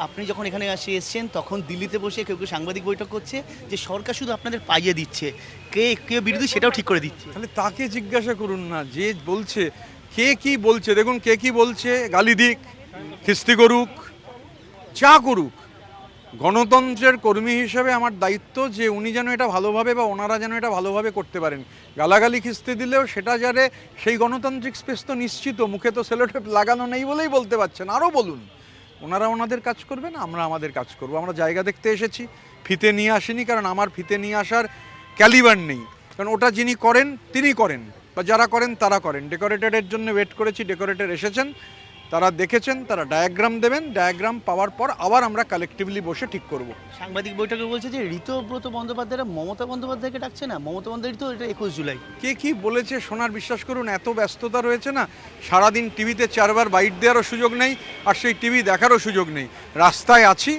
আপনি যখন এখানে এসেছেন তখন দিল্লিতে বসে কেউ কেউ সাংবাদিক বৈঠক করছে যে সরকার শুধু আপনাদের পাইয়ে দিচ্ছে, কে কে বিরোধী সেটাও ঠিক করে দিচ্ছে। তাহলে তাকে জিজ্ঞাসা করুন না যে বলছে কে কি বলছে। দেখুন কে কি বলছে, গালি দিক, খিস্তি করুক, যা করুক, গণতন্ত্রের কর্মী হিসেবে আমার দায়িত্ব যে উনি যেন এটা ভালোভাবে বা ওনারা যেন এটা ভালোভাবে করতে পারেন। গালাগালি খিস্তি দিলেও সেটা যারে সেই গণতান্ত্রিক স্পেস তো নিশ্চিত, মুখে তো সেলোটেপ লাগানো নেই বলেই বলতে পারছেন, আরও বলুন। ওনারা ওনাদের কাজ করবেন, আমরা আমাদের কাজ করব। আমরা জায়গা দেখতে এসেছি, ফিতে নিয়ে আসিনি, কারণ আমার ফিতে নিয়ে আসার ক্যালিবার নেই। কারণ ওটা যিনি করেন তিনি করেন, বা যারা করেন তারা করেন। ডেকোরেটরের জন্য ওয়েট করেছি, ডেকোরেটর এসেছেন, তারা দেখেছেন, তারা ডায়াগ্রাম দেবেন, ডায়াগ্রাম পাওয়ার পর আবার আমরা কালেকটিভলি বসে ঠিক করব। সাংবাদিক বৈঠকে বলছে যে ঋতব্রত বন্দ্যোপাধ্যায়রা মমতা বন্দ্যোপাধ্যায়কে ডাকছে না, মমতা বন্দ্যোপাধ্যায় তো এটা 21 জুলাই। কে কি বলেছে শোনার বিশ্বাস করুন, এত ব্যস্ততা রয়েছে না, সারাদিন টিভিতে 4 বার বাইট দেওয়ারও সুযোগ নেই, আর সেই টিভি দেখারও সুযোগ নেই। রাস্তায় আছি,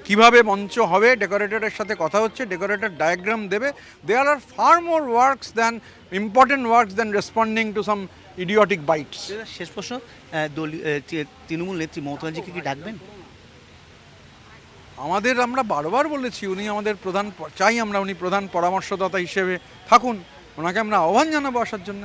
কিভাবে মঞ্চ হবে ডেকোরেটরের সাথে কথা হচ্ছে, ডেকোরেটর ডায়াগ্রাম দেবে। There are far more works than important works than responding to some idiotic bites. শেষ প্রশ্ন, তৃণমূল নেত্রী মমতা ব্যানার্জিকে কি ডাকবেন? আমরা বারবার বলেছি উনি আমাদের প্রধান, চাই আমরা উনি প্রধান পরামর্শদাতা হিসেবে থাকুন, ওনাকে আমরা আহ্বান জানাবো আসার জন্য।